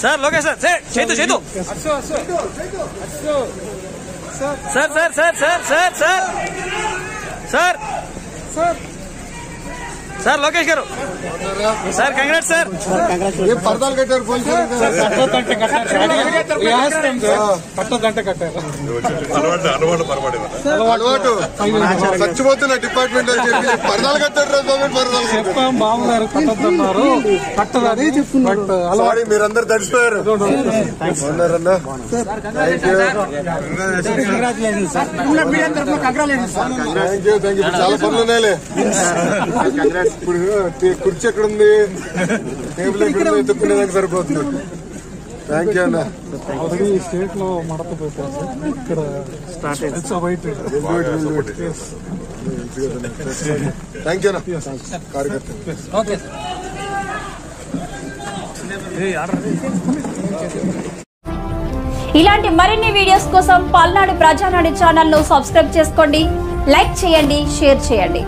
Sir Lokesh sir చేతు చేతు sir sir sir sir sir sir sir sir Lokesh గారు sir congrats sir పరదాలు కట్టారు అలవాటు చచ్చిపోతున్న డిపార్ట్మెంట్ అని చెప్పి పరదాలు కట్టారు బాబు మీరందరూ తడిచిపోయారు చాలా పనులు ఉన్నాయిలే ఇప్పుడు కుర్చీ ఎక్కడ ఉంది టేబుల్ ఎక్కడ ఉంది ఎత్తుకునేదానికి సరిపోతుంది థ్యాంక్ యూ అన్న స్టేట్ లో మడత పెట్టారు ఇక్కడ థ్యాంక్ యూ అన్న కార్యకర్త ఇలాంటి మరిన్ని వీడియోస్ కోసం పల్నాడు ప్రజానాడు ఛానల్ ను సబ్స్క్రైబ్ చేసుకోండి, లైక్ చేయండి, షేర్ చేయండి.